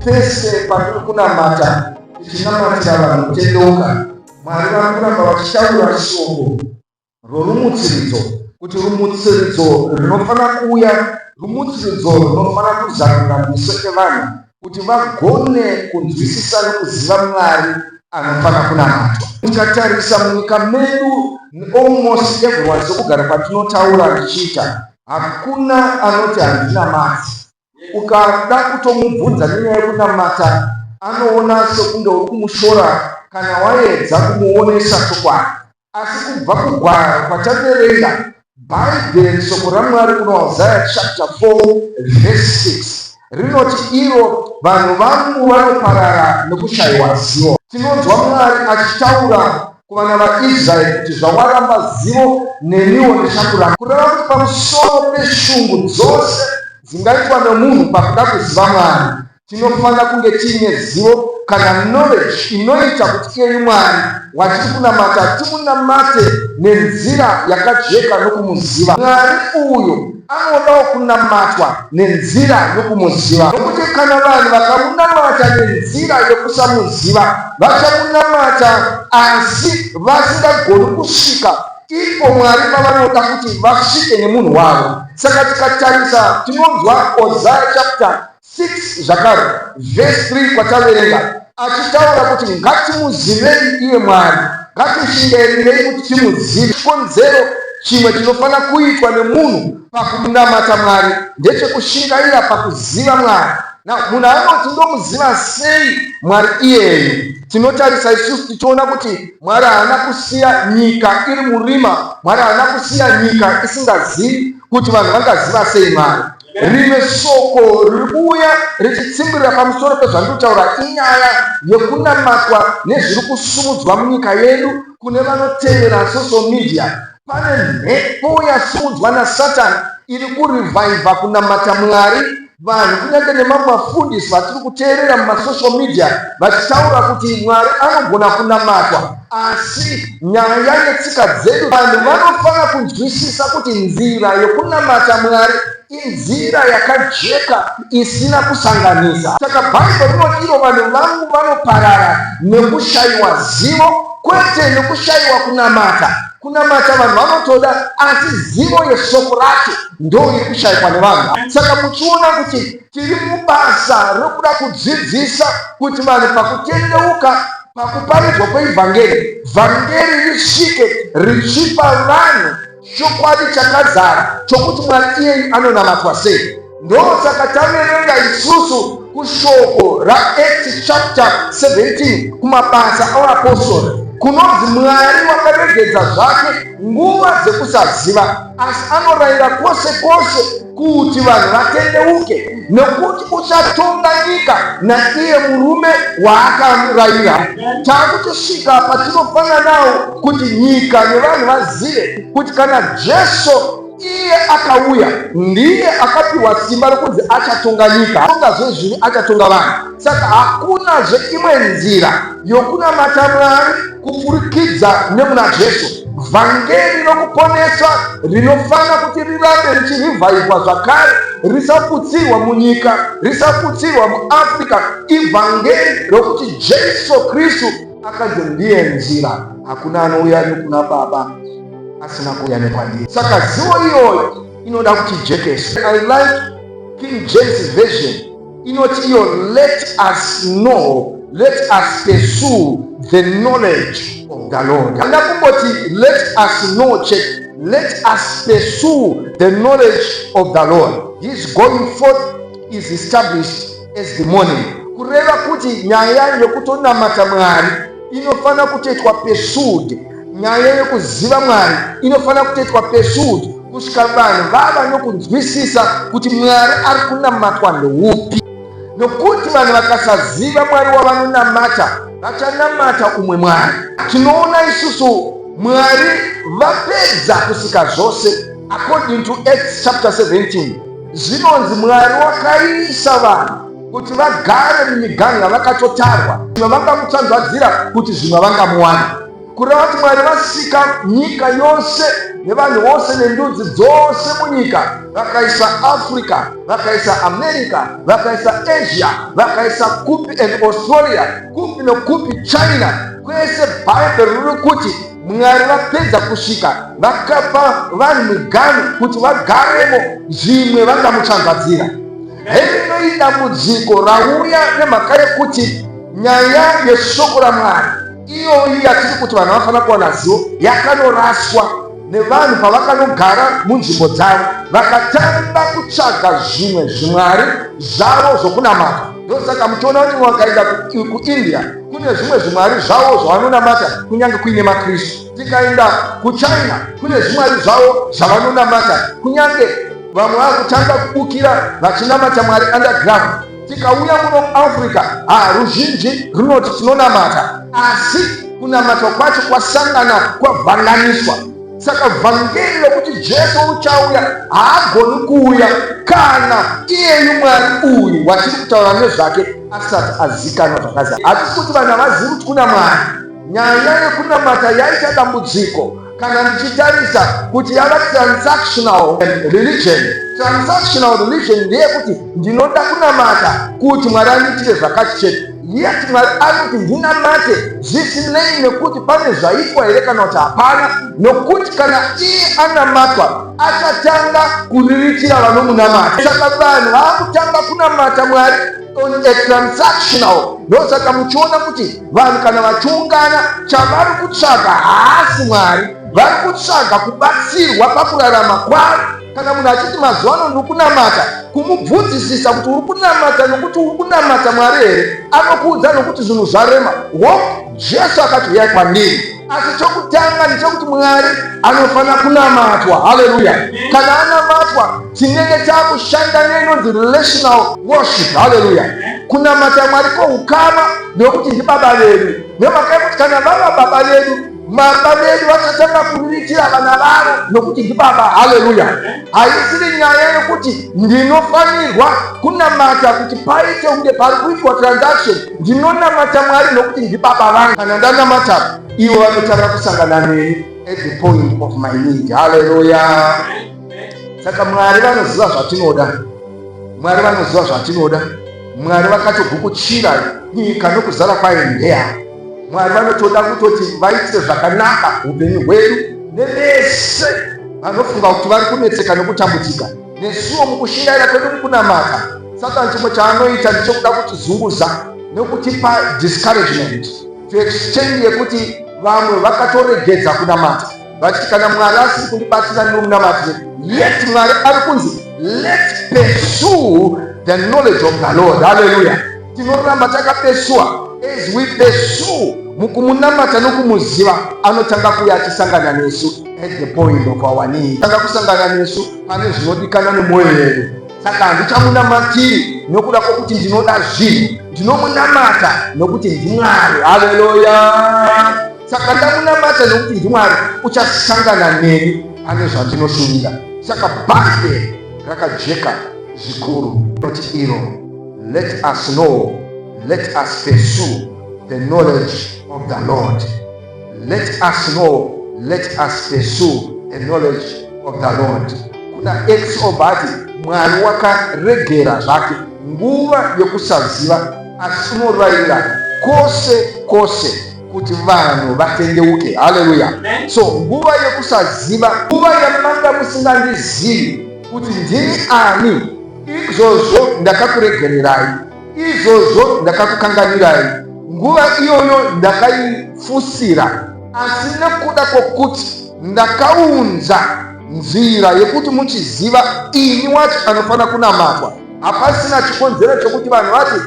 pese patiri kunamata tichinamatira vanhu kutendeuka, Mwari vari kuramba vachitaura shoko rorumutsiridzo, kuti rumutsiridzo rinofana kuuya, rumutsiridzo rinofana kuzarura meso evanhu kuti vagone kunzwisisa nekuziva Mwari anofana kunamatwa. Tikatarisa munyika medu, almost everyone sekugara patinotaura tichiita, hakuna anoti handinamati. Ukada kutomubvunza nenyaya yekunamata, anoona sekunge uri kumushora kana waedza kumuonesa chokwadi. Asi kubva kugwara kwataverenga Bhaibheri, shoko raMwari kuna Isaiah chapter 4 verse 6 rinoti, iro vanhu vangu vanoparara nekushayiwa zivo. Tinonzwa Mwari achitaura kuvana vaIsraeri kuti zvawaramba zivo, neniwo ndichakuramba. Kureva kuti pamusoro peshungu dzose dzingaitwa nemunhu pakuda kuziva Mwari, tinofana kunge tiine zivo kana knowledge inoita kuti iye Mwari watiri kunamata timunamate nenzira yakajeka nokumuziva. Mwari uyo anodawo kunamatwa nenzira yokumuziva, nokuti kana vanhu vakamunamata nenzira yokusamuziva, vachamunamata asi vasingagoni kusvika ipo Mwari pavanoda kuti vasvike nemunhu wavo. Saka tikatarisa tinonzwa Hosea chapter 6 zvakare verse 3 kwataverenga achitaura kuti ngatimuzivei iye Mwari, ngatishingairei kuti timuzive. Chikonzero chimwe chinofana kuitwa nemunhu pakunamata Mwari ndechekushingaira pakuziva Mwari. Munhu anoti ndomuziva sei Mwari iyeyo? Tinotarisa isusu tichiona kuti Mwari haana kusiya nyika iri murima, Mwari haana kusiya nyika isingazivi kuti vanhu vangaziva sei Mwari. Rimwe shoko riri kuuya richitsimbirira pamusoro pezvandinotaura inyaya yekunamatwa nezviri kusumudzwa munyika yedu kune vanotevera social media. Pane mhepo yasumudzwa naSatani iri kurivhaivha kunamata Mwari. Vanhu kunyange nemamwe mafundisi vatiri kuteerera mumasocial media vachitaura kuti Mwari anogona kunamatwa, asi nyaya yetsika dzedu vanhu vanofana kunzwisisa kuti nzira yokunamata Mwari inzira yakajeka isina kusanganisa. Saka Bhaibheri rinoti iro vanhu vangu vanoparara nekushayiwa zivo, kwete nekushayiwa kunamata. Kunamata vanhu vanotoda, asi zivo yeshoko racho ndo iri kushayikwa nevanhu. Saka muchiona kuti tiri mubasa rokuda kudzidzisa kuti vanhu pakutendeuka, pakuparidzwa kweivhangeri, vhangeri risvike richipa vanhu chokwadi chakazara chokuti Mwari iye anonamatwa sei. Ndo saka taverenga isusu kushoko raActs chapter 17 kumabasa avaapostoli kunonzi Mwari wakaregedza zvake nguva dzekusaziva, asi anorayira kwose kwose kuti vanhu vatendeuke, nekuti uchatonga nyika naiye murume waakamurayira. Takutisvika patinofana nawo kuti nyika nevanhu vazive kuti kana Jesu iye akauya ndiye akapiwa simba rokunzi achatonga nyika, atonga zvezvini, achatonga vanhu. Saka hakunazve imwe nzira yokunamata Mwari kupfurikidza nemuna Jesu. Vhangeri rokuponesa rinofana kuti rirambe richirivhaivwa zvakare, risaputsirwa munyika, risaputsirwa muAfrica, ivhangeri rokuti Jesu Kristu akanzi ndiye nzira. Hakuna anouya nekuna Baba asina kuuya nekwandiri. Saka zivo iyoyo inoda kuti jekeswe. I like King James version inoti iyo, let us know, let us pursue the knowledge of the Lord. Anda kumboti let us know, check, let us pursue the knowledge of the Lord. His going forth is established as the morning. Kureva kuti nyaya yokutonamata Mwari inofana kutetwa pursued. Nyaya yekuziva Mwari inofana kutetwa pursued kusvika vanhu vava nokunzwisisa kuti Mwari ari kunamatwa ndoupi. Nokuti vanhu vakasaziva Mwari wavanonamata, vachanamata umwe Mwari. Tinoona isusu Mwari vapedza kusika zvose. According to Acts chapter 17 zvinonzi Mwari wakaisa vanhu kuti vagare mumiganga vakatotarwa, zvimwe vangamutsanzvadzira kuti zvimwe vangamuwana. kureva kuti Mwari vasika nyika yose nevanhu vose nendudzi dzose munyika, vakaisa Africa, vakaisa America, vakaisa Asia, vakaisa kupi and Australia, kupi nokupi China, kwese Bhaibheri riri kuti Mwari vapedza kusvika vakapa vanhu migano kuti vagaremo, zvimwe vangamutsvangadzira. Rino idambudziko rauya nemhaka yekuti nyaya yeshoko raMwari iyoyi yatiri kuti vanhu vafana kuwana zivo yakanoraswa nevanhu pavakanogara munzvimbo dzavo vakatanga kutsvaga zvimwe zvimwari zvavo zvokunamata. Ndosaka muchiona kuti vakaenda kuIndia kune zvimwe zvimwari zvavo zvavanonamata kunyange kuine maKristu. Tikaenda kuChina kune zvimwari zvavo zvavanonamata kunyange vamwe vakutanga kubukira vachinamata Mwari underground. Tikauya muno Africa ruzhinji runoti tinonamata, asi kunamata kwacho kwasangana kwavhanganiswa. Saka vhangeri rokuti Jesu uchauya haagoni kuuya kana iyeyu Mwari uyu watiri kutaura nezvake asati azikanwa zvakazara. Hatisi kuti vanhu havazivi kuti kuna Mwari. Nyaya yekunamata yaita dambudziko kana muchitarisa kuti yava transactional religion. Transactional religion ndeyekuti ndinoda kunamata kuti Mwari andiitire zvakati chete. Yet Mwari ari kuti ndinamate zvisinei nekuti pane zvaitwa here kana kuti hapana, nokuti kana iye anamatwa achatanga kuriritira vanomunamata. Saka vanhu vaakutanga kunamata Mwari on a transactional. Ndosaka muchiona kuti vanhu kana vachiungana chavari kutsvaga haasi Mwari, vari kutsvaga kubatsirwa pakurarama kwavo. Kana munhu achiti mazuva ano ndiri kunamata, kumubvunzisisa kuti uri kunamata nokuti uri kunamata Mwari here, anokuudza nokuti zvinhu zvarema. Jesu akati uyai kwandiri. Asi chokutanga ndechekuti Mwari anofana kunamatwa. Haleluya. Kana anamatwa tinenge taakushanda neinonzi relational worship. Haleluya. Kunamata Mwari kwoukama nokuti ndibaba vedu. Nemhaka yekuti kana vava baba vedu, baba vedu vachatanga kuriritira vana vavo nokuti ndibaba. Haleluya. Haisiri nyaya yekuti ndinofanirwa kunamata kuti paite unge pari kuitwa transaction. Ndinonamata Mwari nokuti ndibaba vangu. Kana ndanamata ivo vanotanga kusangana neni at the point of my need. Haleluya. Saka Mwari vanoziva zvatinoda. Mwari vanoziva zvatinoda. Mwari vakatogukuchira nyika nokuzara kwayo ndeya. Mwari vanotoda kutoti vaitire zvakanaka upenyu hwedu nevese vanofunga kuti vari kunetseka nokutambudzika nesuwo mukushingaira kwedu mukunamata. Saka chimwe chaanoita ndichokuda kutizunguza nokutipa discouragement to exchange yekuti vamwe vakatoregedza kunamata vachiti kana Mwari asiri kundibatsira ndinomunamatire. Yet Mwari ari kunzi let's pursue the knowledge of the Lord. Hallelujah. Tinoramba takapesua as we pursue mukumunamata nokumuziva, anotanga kuuya achisangana nesu at the point of our need. Tanga kusangana nesu pane zvinodikana nemwoyo yedu. Saka handichamunamatiri nokuda kwokuti ndinoda zvinhu, ndinomunamata nokuti ndimwari. Haleluya. Saka ndamunamata nokuti ndimwari, uchasangana neni pane zvandinoshuvira. Saka bhaibheri rakajeka zvikuru roti iro, let us know, let us pursue the knowledge of the Lord. Let us know, let us pursue the knowledge of the Lord. Kuna ex obati Mwari wakaregera zvake nguva yokusaziva, asi unorayira kose kuti vanhu vatendeuke. Haleluya. So nguva yokusaziva, nguva yamanga musingandizivi kuti ndini ani, izvozvo ndakakuregererai, izvozvo ndakakukanganirai. Nguva iyoyo ndakaifusira, asi nekuda kwokuti ndakaunza nzira yekuti muchiziva ini wacho anofana kunamatwa. Hapasina chikonzero chokuti vanhu vati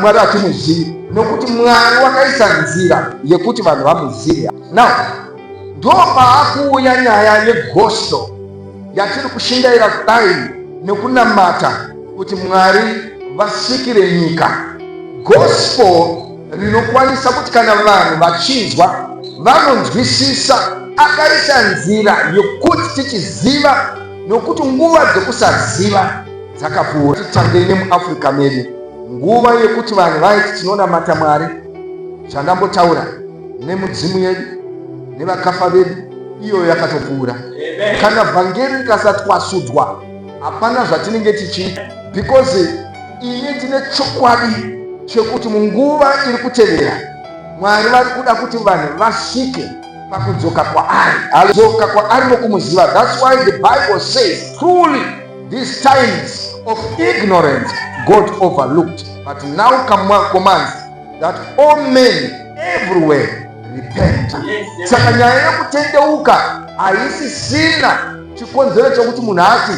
Mwari hatimuzivi, nokuti Mwari wakaisa nzira yekuti vanhu vamuzive. Now ndo paakuuya nyaya yegospel yatiri kushingaira kudai nekunamata kuti Mwari vasvikire nyika. Gospel rinokwanisa kuti kana vanhu vachinzwa vanonzwisisa, akaisa nzira yokuti tichiziva, nokuti nguva dzekusaziva dzakapfuura. Titangei nemuAfrica medu, nguva yekuti vanhu vaiti tinonamata Mwari, zvandambotaura nemudzimu yedu, nevakafa vedu iyo yakatopfuura. Kana vhangeri rikasatwasudzwa hapana zvatinenge tichiita, because iye tine chokwadi chekuti munguva iri kutevera Mwari vari kuda kuti vanhu vasvike pakudzoka kwaari, dzoka kwaari nokumuziva. That's why the Bible says truly these times of ignorance God overlooked, but now commands that all men everywhere repent. Saka nyaya yekutendeuka haisisina chikonzero chokuti munhu ati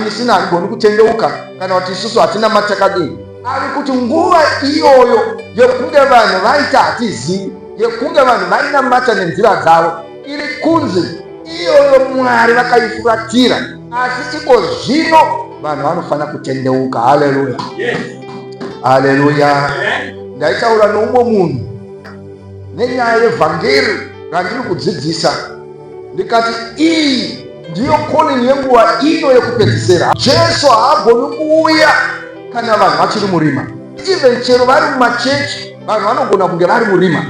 isina haligoni kutendeuka kana kuti isusu hatina matakadini. Ari kuti nguva iyoyo yekunge vanhu vaita hatizivi, yekunge vanhu vainamata nenzira dzavo iri kunze, iyoyo Mwari vakaifuratira. Asi iko zvino vanhu vanofana kutendeuka. Haleluya, haleluya. Ndaitaura noumwe munhu nenyaya yevhangeri randiri kudzidzisa, ndikati iyi ndiyo calling yenguva ino yekupedzisira. Jesu haagoni kuuya kana vanhu vachiri murima. Even chero vari mumachechi vanhu vanogona kunge vari murima,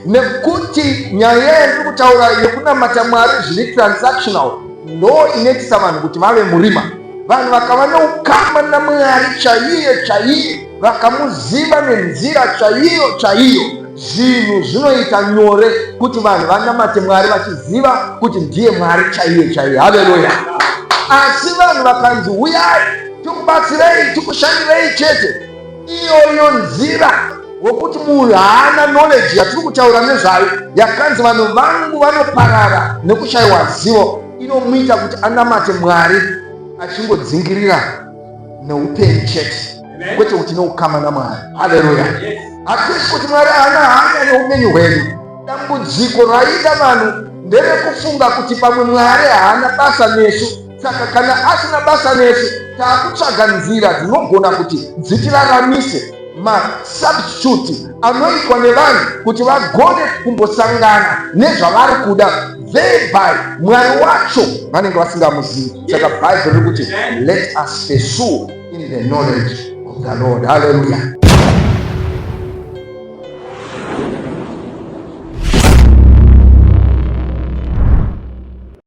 nekuti nyaya yandiri kutaura yekunamata Mwari zviri transactional ndo inoitisa vanhu kuti vave murima. Vanhu vakava neukama naMwari chaiye, vakamuziva nenzira chaiyo, zvinhu zvinoita nyore kuti vanhu vanamate Mwari vachiziva kuti ndiye Mwari chaiye. Haleluya. Asi vanhu vakanzi uyai tikubatsirei, tikushandirei chete, iyoyo nzira wokuti munhu haana knowledge yatiri kutaura nezvayo, yakanzi vanhu vangu vanoparara nekushayiwa zivo, inomuita kuti anamate Mwari achingodzingirira neupenyu chete, kwete kuti neukama naMwari. Haleluya. Hatisi kuti Mwari haana hanya neupenyu hwedu. Dambudziko raita vanhu nderekufunga kuti pamwe Mwari haana basa nesu, saka kana asina basa nesu taakutsvaga nzira dzinogona kuti dzitiraramise, masubstitute anoitwa nevanhu kuti vagone kumbosangana nezvavari kuda, thereby Mwari wacho vanenge vasingamuzivi. Saka Bible riri kuti let us pursue in the knowledge of the Lord. Hallelujah.